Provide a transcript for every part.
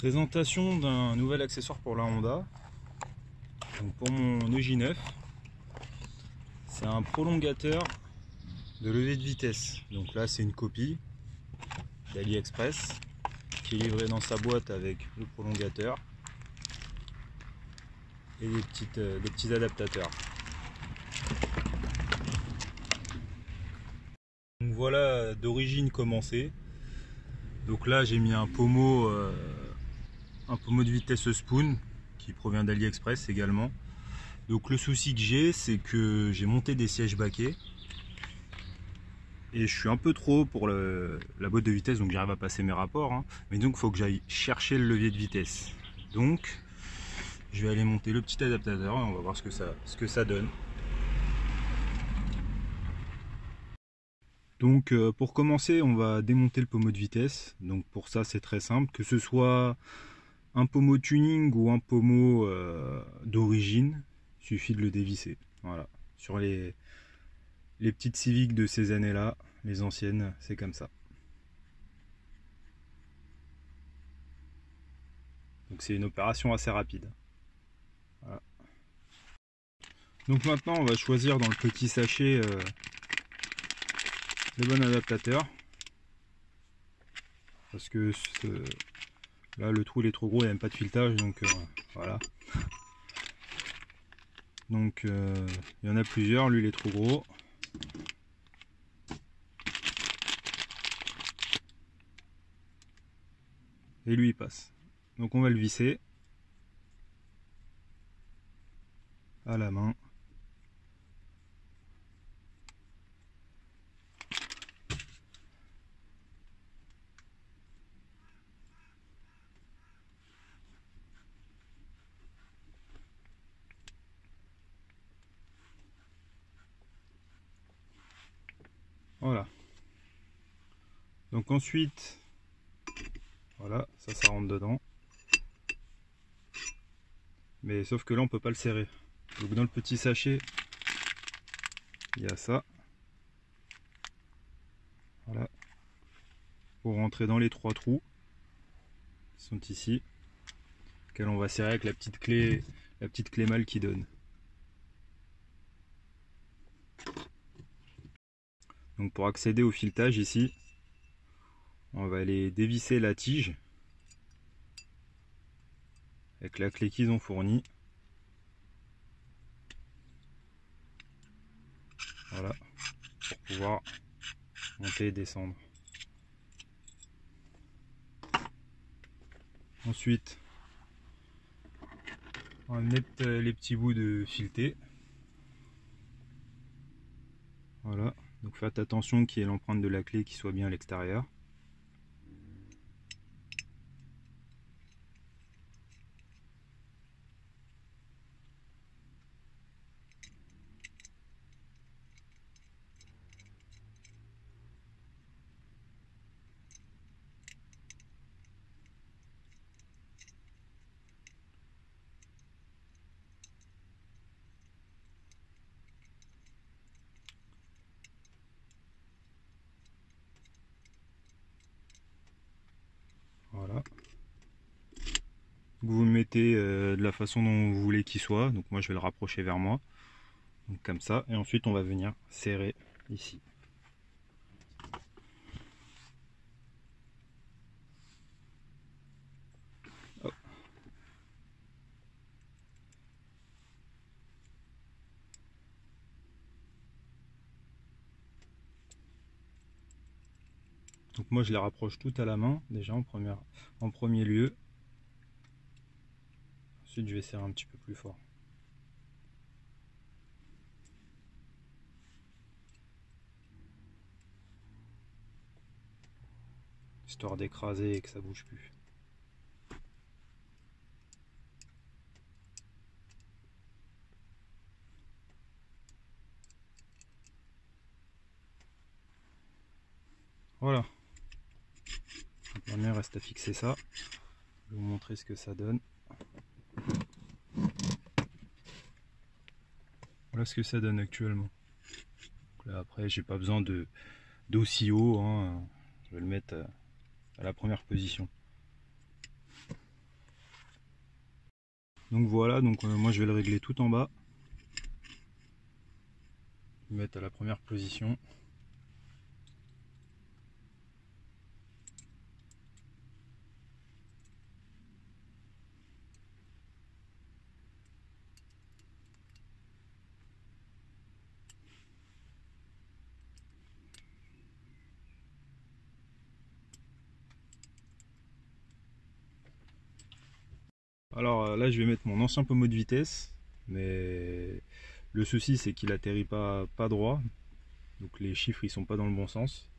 Présentation d'un nouvel accessoire pour la Honda. Donc pour mon EJ9, c'est un prolongateur de levée de vitesse. Donc là c'est une copie d'AliExpress qui est livrée dans sa boîte avec le prolongateur et des petits adaptateurs. Donc voilà d'origine commencée. Donc là j'ai mis un pommeau de vitesse spoon qui provient d'AliExpress également. Donc le souci que j'ai, c'est que j'ai monté des sièges baquets et je suis un peu trop haut pour la boîte de vitesse, donc j'arrive à passer mes rapports, hein. Mais donc il faut que j'aille chercher le levier de vitesse. Donc je vais aller monter le petit adaptateur et on va voir ce que ça donne. Donc pour commencer, on va démonter le pommeau de vitesse. Donc pour ça c'est très simple, que ce soit un pommeau tuning ou un pommeau d'origine, il suffit de le dévisser. Voilà. Sur les petites Civic de ces années-là, les anciennes, c'est comme ça. Donc c'est une opération assez rapide. Voilà. Donc maintenant on va choisir dans le petit sachet le bon adaptateur. Parce que là le trou il est trop gros, il n'y a même pas de filetage, donc voilà. Donc il y en a plusieurs, lui il est trop gros. Et lui il passe. Donc on va le visser à la main. Voilà. Donc ensuite, voilà, ça rentre dedans. Mais sauf que là on peut pas le serrer. Donc dans le petit sachet, il y a ça. Voilà. Pour rentrer dans les trois trous qui sont ici. Auxquels on va serrer avec la petite clé mâle qui donne. Donc pour accéder au filetage ici, on va aller dévisser la tige avec la clé qu'ils ont fournie. Voilà, pour pouvoir monter et descendre. Ensuite, on va mettre les petits bouts de fileté. Voilà, donc faites attention qu'il y ait l'empreinte de la clé qui soit bien à l'extérieur. Voilà. Vous le mettez de la façon dont vous voulez qu'il soit. Donc moi je vais le rapprocher vers moi. Donc comme ça. Et ensuite on va venir serrer ici. Hop. Donc moi je les rapproche toutes à la main déjà en premier lieu. Ensuite je vais serrer un petit peu plus fort. Histoire d'écraser et que ça bouge plus. Voilà. Maintenant il reste à fixer ça. Je vais vous montrer ce que ça donne. Voilà ce que ça donne actuellement. Donc là, après j'ai pas besoin d'aussi haut, hein. Je vais le mettre à la première position. Donc voilà, moi je vais le régler tout en bas. Le mettre à la première position. Alors là je vais mettre mon ancien pommeau de vitesse, mais le souci c'est qu'il atterrit pas droit, donc les chiffres ils sont pas dans le bon sens.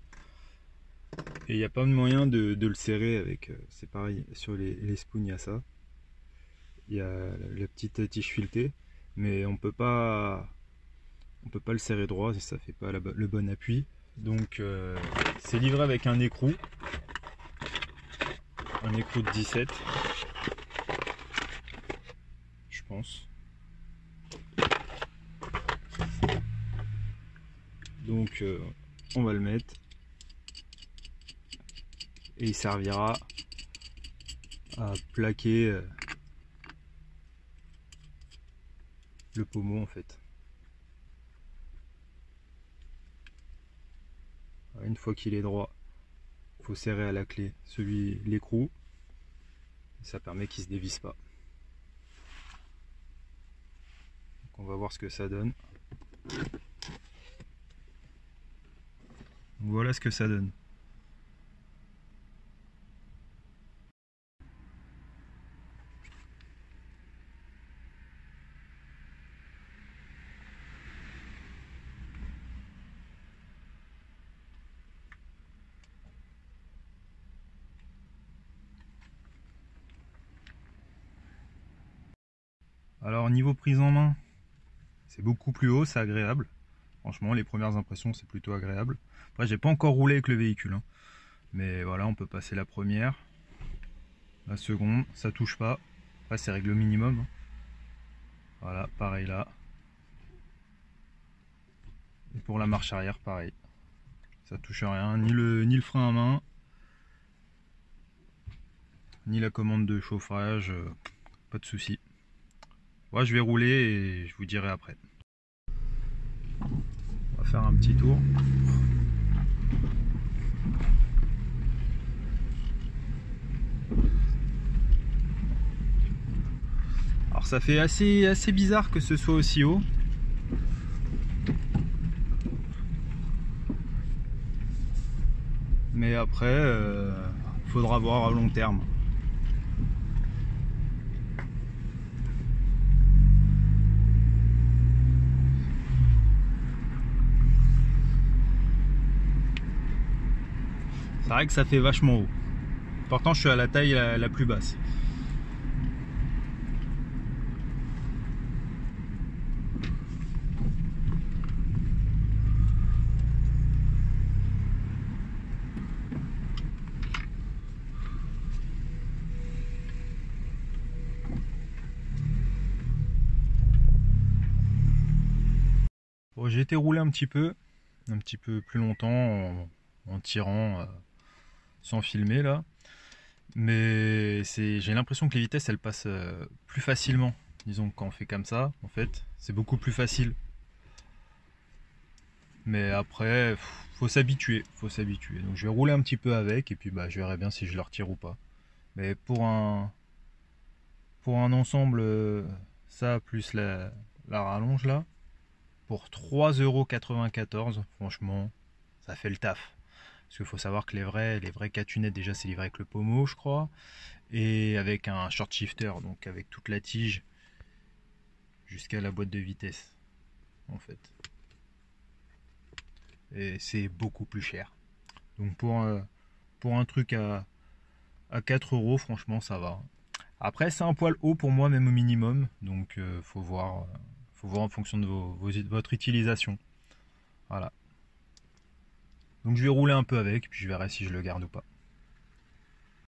Et il n'y a pas de moyen de le serrer avec, c'est pareil, sur les spoons il y a ça. Il y a la petite tige filetée, mais on peut pas le serrer droit, ça fait pas le bon appui. Donc c'est livré avec un écrou de 17, je pense. Donc on va le mettre et il servira à plaquer le pommeau en fait. Une fois qu'il est droit, il faut serrer à la clé l'écrou, ça permet qu'il se dévisse pas. Donc on va voir ce que ça donne. Donc voilà ce que ça donne. Alors niveau prise en main, c'est beaucoup plus haut, c'est agréable. Franchement, les premières impressions, c'est plutôt agréable. Après, j'ai pas encore roulé avec le véhicule, hein. Mais voilà, on peut passer la première, la seconde, ça touche pas. Après, c'est règle minimum, hein. Voilà, pareil là. Et pour la marche arrière, pareil. Ça touche rien, ni le frein à main, ni la commande de chauffage, pas de souci. Ouais, je vais rouler et je vous dirai après. On va faire un petit tour. Alors ça fait assez bizarre que ce soit aussi haut. Mais après, faudra voir à long terme. C'est vrai que ça fait vachement haut. Pourtant je suis à la taille la plus basse. Bon, j'ai été rouler un petit peu plus longtemps en tirant sans filmer là. Mais j'ai l'impression que les vitesses elles passent plus facilement. Disons que quand on fait comme ça, en fait, c'est beaucoup plus facile. Mais après, faut s'habituer. Donc je vais rouler un petit peu avec et puis bah, je verrai bien si je le retire ou pas. Mais pour un ensemble, ça plus la rallonge là, pour 3,94 €, franchement, ça fait le taf. Parce qu'il faut savoir que les vrais catunettes, déjà c'est livré avec le pommeau, je crois, et avec un short shifter, donc avec toute la tige jusqu'à la boîte de vitesse, en fait. Et c'est beaucoup plus cher. Donc pour un truc à 4 €, franchement, ça va. Après, c'est un poil haut pour moi, même au minimum, donc faut voir en fonction de votre utilisation. Voilà. Donc je vais rouler un peu avec, puis je verrai si je le garde ou pas.